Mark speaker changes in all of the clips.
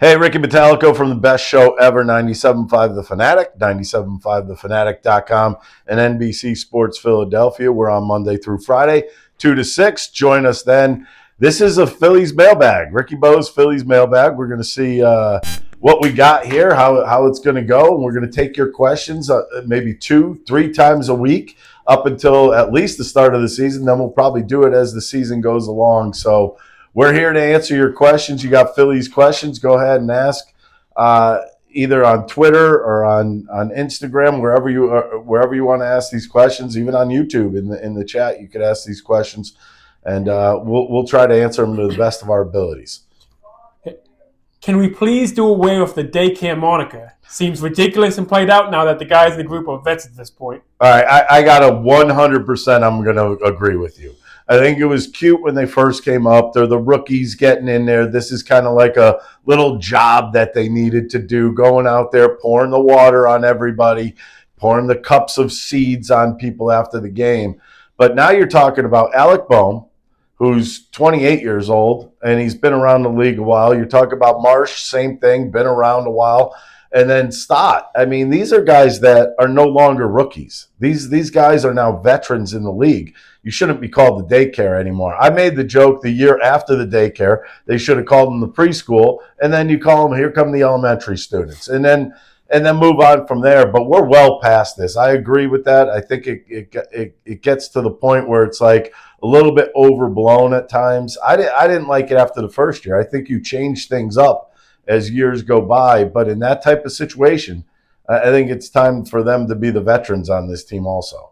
Speaker 1: Hey, Ricky Metallico from the best show ever, 97.5 The Fanatic, 97.5thefanatic.com, and NBC Sports Philadelphia. We're on Monday through Friday, 2 to 6. Join us then. This is a Phillies mailbag, Ricky Bo's Phillies mailbag. We're going to see what we got here, how it's going to go, and we're going to take your questions maybe 2-3 times a week up until at least the start of the season. Then we'll probably do it as the season goes along. So we're here to answer your questions. You got Phillies questions, go ahead and ask either on Twitter or on Instagram, wherever you want to ask these questions, even on YouTube in the chat, you could ask these questions, and we'll try to answer them to the best of our abilities.
Speaker 2: Can we please do away with the daycare moniker? Seems ridiculous and played out now that the guys in the group are vets at this point.
Speaker 1: All right, I got a 100%. I'm going to agree with you. I think it was cute when they first came up. They're the rookies getting in there. This is kind of like a little job that they needed to do, going out there, pouring the water on everybody, pouring the cups of seeds on people after the game. But now you're talking about Alec Bohm, who's 28 years old, and he's been around the league a while. You're talking about Marsh, same thing, been around a while. And then Stott. I mean, these are guys that are no longer rookies. These guys are now veterans in the league. You shouldn't be called the daycare anymore. I made the joke the year after the daycare. They should have called them the preschool, and then you call them, here come the elementary students, and then move on from there. But we're well past this. I agree with that. I think it gets to the point where it's like a little bit overblown at times. I didn't like it after the first year. I think you change things up as years go by. But in that type of situation, I think it's time for them to be the veterans on this team also.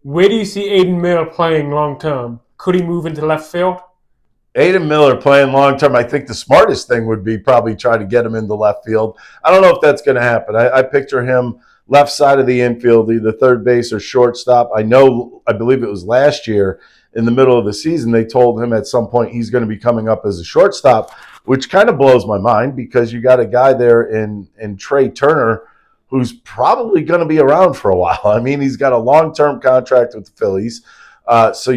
Speaker 2: Where do you see Aiden Miller playing long term? Could he move into left field?
Speaker 1: Aiden Miller playing long term, I think the smartest thing would be probably try to get him into left field. I don't know if that's going to happen. I picture him left side of the infield, either third base or shortstop. I believe it was last year in the middle of the season, they told him at some point he's going to be coming up as a shortstop, which kind of blows my mind because you got a guy there in Trey Turner who's probably going to be around for a while. I mean, he's got a long-term contract with the Phillies. So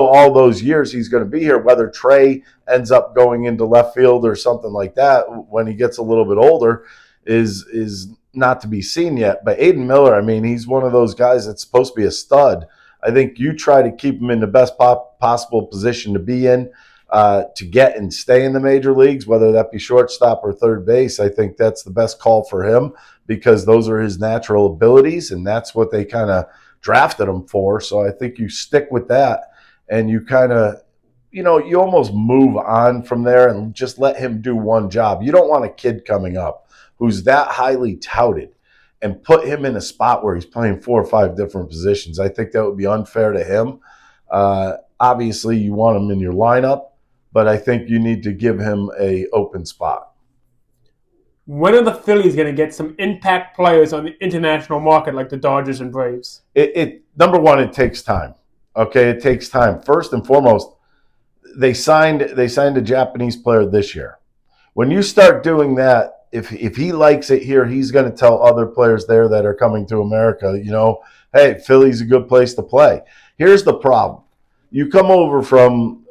Speaker 1: all those years he's going to be here, whether Trey ends up going into left field or something like that when he gets a little bit older is not to be seen yet. But Aiden Miller, I mean, he's one of those guys that's supposed to be a stud. I think you try to keep him in the best possible position to be in, to get and stay in the major leagues, whether that be shortstop or third base. I think that's the best call for him because those are his natural abilities, and that's what they kind of drafted him for. So I think you stick with that, and you kind of, you almost move on from there and just let him do one job. You don't want a kid coming up who's that highly touted and put him in a spot where he's playing 4 or 5 different positions. I think that would be unfair to him. Obviously, you want him in your lineup, but I think you need to give him an open spot.
Speaker 2: When are the Phillies going to get some impact players on the international market like the Dodgers and Braves?
Speaker 1: Number one, it takes time. Okay, it takes time. First and foremost, they signed a Japanese player this year. When you start doing that, if he likes it here, he's going to tell other players there that are coming to America, hey, Philly's a good place to play. Here's the problem. You come over from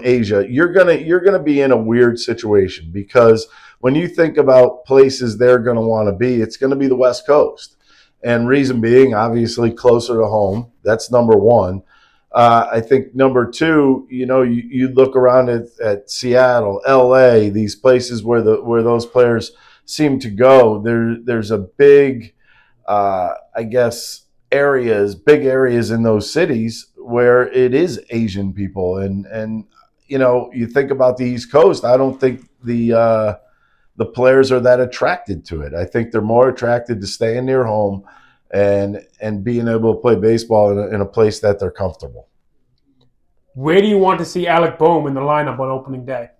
Speaker 1: Asia, you're gonna be in a weird situation because when you think about places they're going to want to be, it's going to be the West Coast. And reason being, obviously, closer to home. That's number one. I think number two, you look around at Seattle, LA, these places where those players seem to go. There's a big, big areas in those cities where it is Asian people. And you think about the East Coast, I don't think the players are that attracted to it. I think they're more attracted to staying near home and being able to play baseball in a place that they're comfortable.
Speaker 2: Where do you want to see Alec Bohm in the lineup on opening day?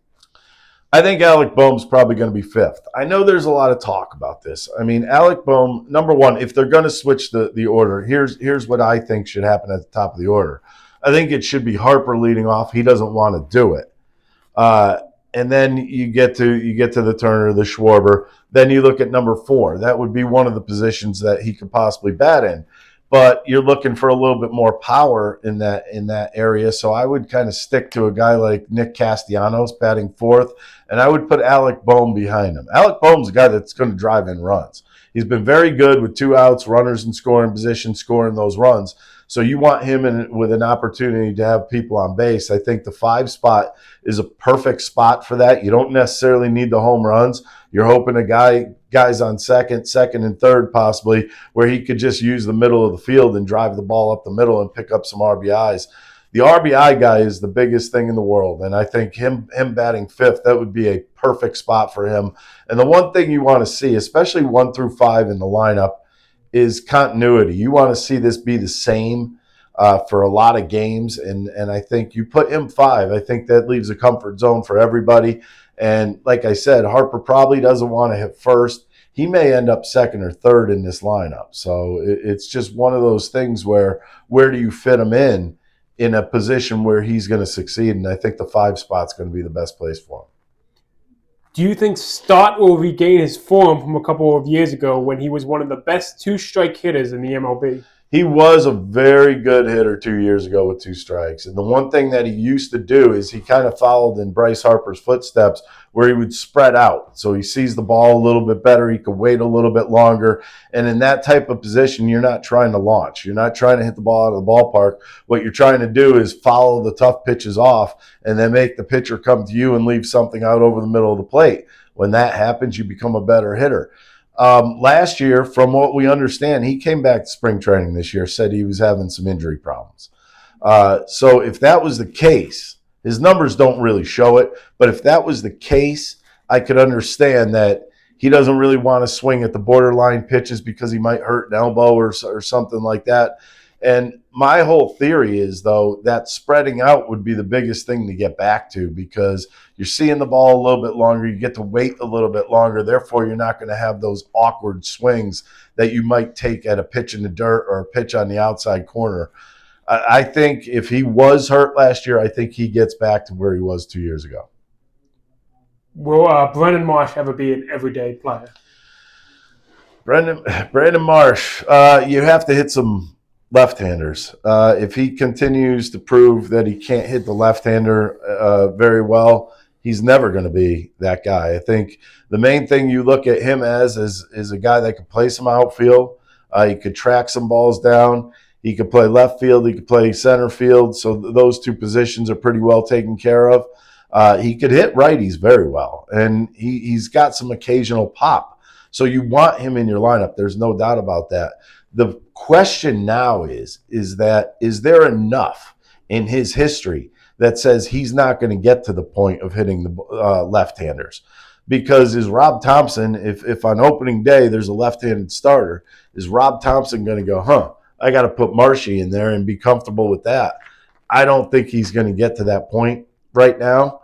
Speaker 1: I think Alec Bohm's probably going to be 5th. I know there's a lot of talk about this. I mean, Alec Bohm, number one, if they're going to switch the order, here's what I think should happen at the top of the order. I think it should be Harper leading off. He doesn't want to do it. And then you get to the Turner, the Schwarber. Then you look at number 4. That would be one of the positions that he could possibly bat in. but you're looking for a little bit more power in that area. So I would kind of stick to a guy like Nick Castellanos batting fourth, and I would put Alec Bohm behind him. Alec Bohm's a guy that's going to drive in runs. He's been very good with 2 outs, runners in scoring position, scoring those runs. So you want him with an opportunity to have people on base. I think the 5 spot is a perfect spot for that. You don't necessarily need the home runs. You're hoping guys on second and third possibly, where he could just use the middle of the field and drive the ball up the middle and pick up some RBIs. The RBI guy is the biggest thing in the world, and I think him batting fifth, that would be a perfect spot for him. And the one thing you want to see, especially 1 through 5 in the lineup, is continuity. You want to see this be the same for a lot of games, and I think you put him 5. I think that leaves a comfort zone for everybody. And like I said, Harper probably doesn't want to hit first. He may end up second or third in this lineup. So it's just one of those things where do you fit him in a position where he's going to succeed? And I think the 5 spot's going to be the best place for him.
Speaker 2: Do you think Stott will regain his form from a couple of years ago when he was one of the best 2-strike hitters in the MLB?
Speaker 1: He was a very good hitter 2 years ago with 2 strikes. And the one thing that he used to do is he kind of followed in Bryce Harper's footsteps where he would spread out. So he sees the ball a little bit better. He could wait a little bit longer. And in that type of position, you're not trying to launch. You're not trying to hit the ball out of the ballpark. What you're trying to do is follow the tough pitches off and then make the pitcher come to you and leave something out over the middle of the plate. When that happens, you become a better hitter. Last year, from what we understand, he came back to spring training this year, said he was having some injury problems. So if that was the case, his numbers don't really show it, but if that was the case, I could understand that he doesn't really want to swing at the borderline pitches because he might hurt an elbow or something like that. And my whole theory is, though, that spreading out would be the biggest thing to get back to because you're seeing the ball a little bit longer. You get to wait a little bit longer. Therefore, you're not going to have those awkward swings that you might take at a pitch in the dirt or a pitch on the outside corner. I think if he was hurt last year, I think he gets back to where he was 2 years ago.
Speaker 2: Will Brennan Marsh ever be an everyday player?
Speaker 1: Brandon Marsh, you have to hit some left-handers. If he continues to prove that he can't hit the left-hander very well, he's never going to be that guy. I think the main thing you look at him as is a guy that could play some outfield. He could track some balls down. He could play left field. He could play center field. So those 2 positions are pretty well taken care of. He could hit righties very well, and he's got some occasional pop. So you want him in your lineup. There's no doubt about that. The question now is there enough in his history that says he's not going to get to the point of hitting the left-handers? Because is Rob Thompson, if on opening day there's a left-handed starter, is Rob Thompson going to go, I got to put Marshy in there and be comfortable with that? I don't think he's going to get to that point right now.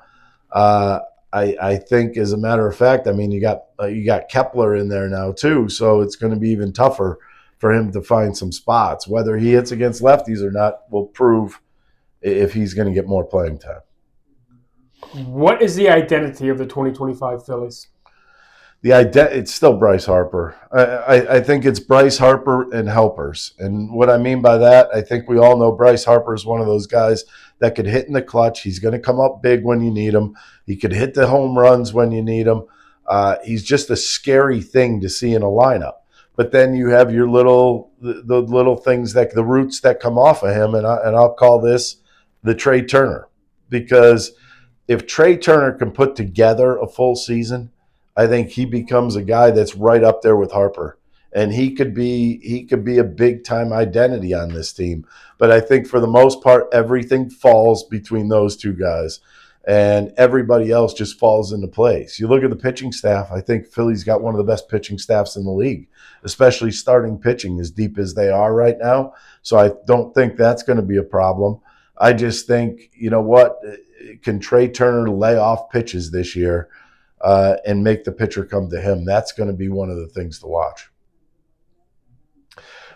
Speaker 1: I think, as a matter of fact, I mean, you got Kepler in there now too, so it's going to be even tougher for him to find some spots. Whether he hits against lefties or not will prove if he's going to get more playing time.
Speaker 2: What is the identity of the 2025 Phillies?
Speaker 1: It's still Bryce Harper. I think it's Bryce Harper and helpers. And what I mean by that, I think we all know Bryce Harper is one of those guys that could hit in the clutch. He's going to come up big when you need him. He could hit the home runs when you need him. He's just a scary thing to see in a lineup. But then you have your the little things, that the roots that come off of him, and I'll call this the Trey Turner. Because if Trey Turner can put together a full season, I think he becomes a guy that's right up there with Harper. And he could be a big-time identity on this team. But I think for the most part, everything falls between those 2 guys. And everybody else just falls into place. You look at the pitching staff, I think Philly's got one of the best pitching staffs in the league, especially starting pitching as deep as they are right now. So I don't think that's going to be a problem. I just think, you know what, can Trey Turner lay off pitches this year and make the pitcher come to him? That's going to be one of the things to watch.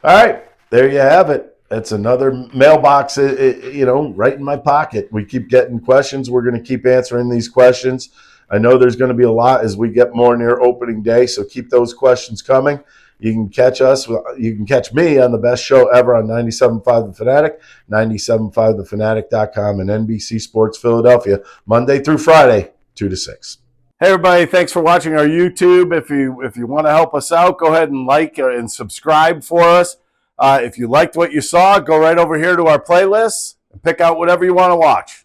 Speaker 1: All right, there you have it. That's another mailbox, right in my pocket. We keep getting questions. We're going to keep answering these questions. I know there's going to be a lot as we get more near opening day, so keep those questions coming. You can catch us. You can catch me on the best show ever on 97.5 The Fanatic, 97.5thefanatic.com, and NBC Sports Philadelphia, Monday through Friday, 2 to 6. Hey everybody, thanks for watching our YouTube. If you want to help us out, go ahead and like and subscribe for us. If you liked what you saw, go right over here to our playlists and pick out whatever you want to watch.